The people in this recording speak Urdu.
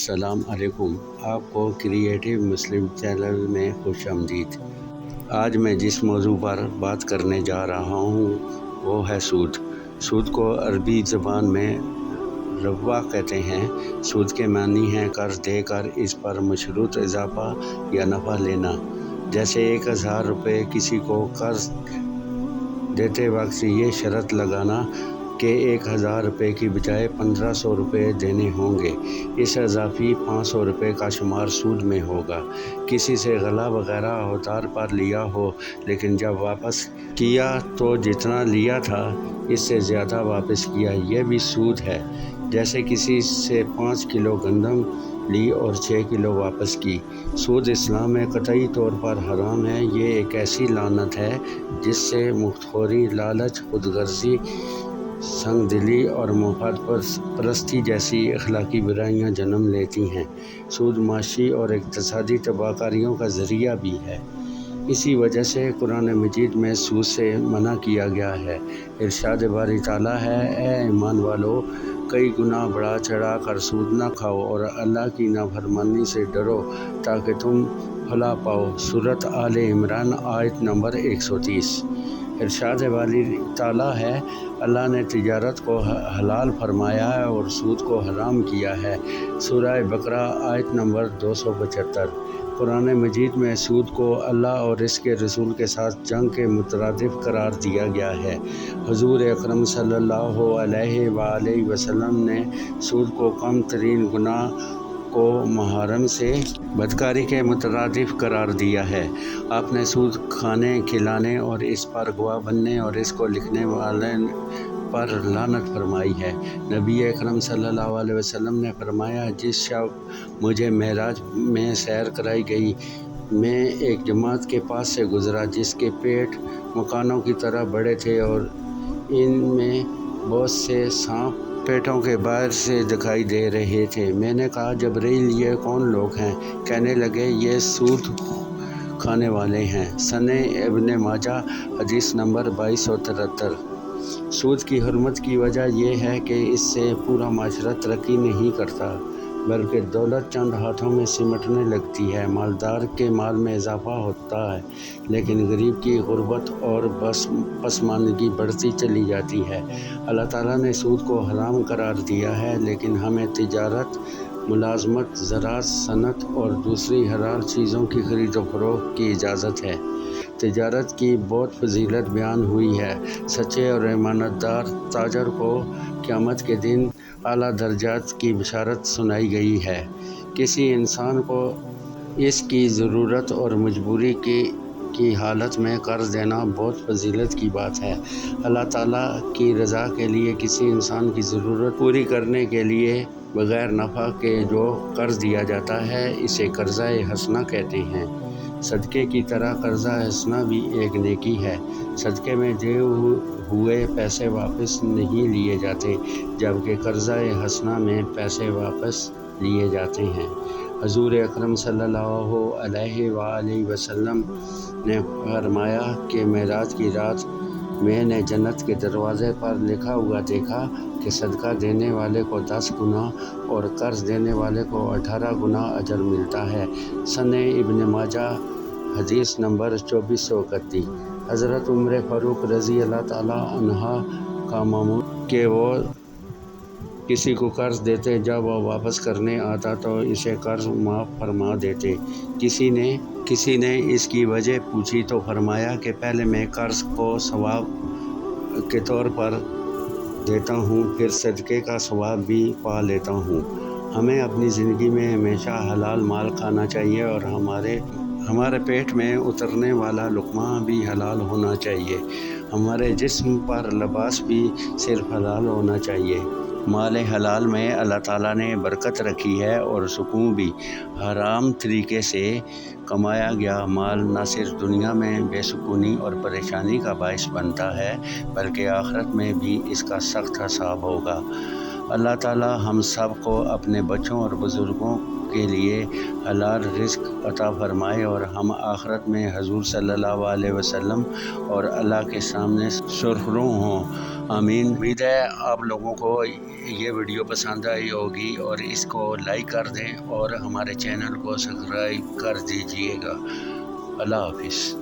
السلام علیکم، آپ کو کریٹو مسلم چینل میں خوش آمدید۔ آج میں جس موضوع پر بات کرنے جا رہا ہوں وہ ہے سود۔ سود کو عربی زبان میں ربا کہتے ہیں۔ سود کے معنی ہیں قرض دے کر اس پر مشروط اضافہ یا نفع لینا۔ جیسے 1000 روپے کسی کو قرض دیتے وقت یہ شرط لگانا کہ 1000 روپے کی بجائے 1500 روپے دینے ہوں گے۔ اس اضافی 500 روپے کا شمار سود میں ہوگا۔ کسی سے غلہ وغیرہ ادھار پر لیا ہو لیکن جب واپس کیا تو جتنا لیا تھا اس سے زیادہ واپس کیا، یہ بھی سود ہے۔ جیسے کسی سے 5 کلو گندم لی اور 6 کلو واپس کی۔ سود اسلام میں قطعی طور پر حرام ہے۔ یہ ایک ایسی لعنت ہے جس سے مفت خوری، لالچ، خود غرضی، سنگ دلی اور مفاد پرستی جیسی اخلاقی برائیاں جنم لیتی ہیں۔ سود معاشی اور اقتصادی تباہ کاریوں کا ذریعہ بھی ہے۔ اسی وجہ سے قرآن مجید میں سود سے منع کیا گیا ہے۔ ارشاد باری تعالیٰ ہے، اے ایمان والو، کئی گناہ بڑھا چڑھا کر سود نہ کھاؤ اور اللہ کی نافرمانی سے ڈرو تاکہ تم فلاح پاؤ۔ سورۃ آل عمران آیت نمبر 130۔ ارشاد باری تعالیٰ ہے، اللہ نے تجارت کو حلال فرمایا ہے اور سود کو حرام کیا ہے۔ سورہ بقرہ آیت نمبر 275۔ قرآن مجید میں سود کو اللہ اور اس کے رسول کے ساتھ جنگ کے مترادف قرار دیا گیا ہے۔ حضور اکرم صلی اللہ علیہ وآلہ وسلم نے سود کو کم ترین گناہ کو محرم سے بدکاری کے مترادف قرار دیا ہے۔ آپ نے سود کھانے، کھلانے اور اس پر گواہ بننے اور اس کو لکھنے والے پر لعنت فرمائی ہے۔ نبی اکرم صلی اللہ علیہ وسلم نے فرمایا، جس شب مجھے معراج میں سیر کرائی گئی، میں ایک جماعت کے پاس سے گزرا جس کے پیٹ مکانوں کی طرح بڑے تھے اور ان میں بہت سے سانپ پیٹوں کے باہر سے دکھائی دے رہے تھے۔ میں نے کہا، جبرائیل، یہ کون لوگ ہیں؟ کہنے لگے، یہ سود کھانے والے ہیں۔ سنن ابن ماجہ حدیث نمبر 2273۔ سود کی حرمت کی وجہ یہ ہے کہ اس سے پورا معاشرہ ترقی نہیں کرتا بلکہ دولت چند ہاتھوں میں سمٹنے لگتی ہے۔ مالدار کے مال میں اضافہ ہوتا ہے لیکن غریب کی غربت اور پسماندگی بڑھتی چلی جاتی ہے۔ اللہ تعالیٰ نے سود کو حرام قرار دیا ہے لیکن ہمیں تجارت، ملازمت، زراعت، صنعت اور دوسری حلال چیزوں کی خرید و فروخت کی اجازت ہے۔ تجارت کی بہت فضیلت بیان ہوئی ہے۔ سچے اور امانت دار تاجر کو قیامت کے دن اعلیٰ درجات کی بشارت سنائی گئی ہے۔ کسی انسان کو اس کی ضرورت اور مجبوری کی حالت میں قرض دینا بہت فضیلت کی بات ہے۔ اللہ تعالیٰ کی رضا کے لیے کسی انسان کی ضرورت پوری کرنے کے لیے بغیر نفع کے جو قرض دیا جاتا ہے اسے قرضہ حسنہ کہتے ہیں۔ صدقے کی طرح قرضہ حسنہ بھی ایک نیکی ہے۔ صدقے میں دیے ہوئے پیسے واپس نہیں لیے جاتے جبکہ قرضہ حسنہ میں پیسے واپس لیے جاتے ہیں۔ حضور اکرم صلی اللہ علیہ وآلہ وسلم نے فرمایا کہ معراج کی رات میں نے جنت کے دروازے پر لکھا ہوا دیکھا کہ صدقہ دینے والے کو 10 گنا اور قرض دینے والے کو 18 گنا اجر ملتا ہے۔ سنن ابن ماجہ حدیث نمبر 2431۔ حضرت عمر فاروق رضی اللہ تعالیٰ عنہ کا معمول کہ وہ کسی کو قرض دیتے، جب وہ واپس کرنے آتا تو اسے قرض معاف فرما دیتے۔ کسی نے اس کی وجہ پوچھی تو فرمایا کہ پہلے میں قرض کو ثواب کے طور پر دیتا ہوں، پھر صدقے کا ثواب بھی پا لیتا ہوں۔ ہمیں اپنی زندگی میں ہمیشہ حلال مال کھانا چاہیے اور ہمارے پیٹ میں اترنے والا لقمہ بھی حلال ہونا چاہیے۔ ہمارے جسم پر لباس بھی صرف حلال ہونا چاہیے۔ مال حلال میں اللہ تعالیٰ نے برکت رکھی ہے اور سکون بھی۔ حرام طریقے سے کمایا گیا مال نہ صرف دنیا میں بے سکونی اور پریشانی کا باعث بنتا ہے بلکہ آخرت میں بھی اس کا سخت حساب ہوگا۔ اللہ تعالی ہم سب کو اپنے بچوں اور بزرگوں کے لیے حلال رزق عطا فرمائے اور ہم آخرت میں حضور صلی اللہ علیہ وسلم اور اللہ کے سامنے سرخرو ہوں، آمین۔ امید ہے آپ لوگوں کو یہ ویڈیو پسند آئی ہوگی اور اس کو لائک کر دیں اور ہمارے چینل کو سبسکرائب کر دیجیے گا۔ اللہ حافظ۔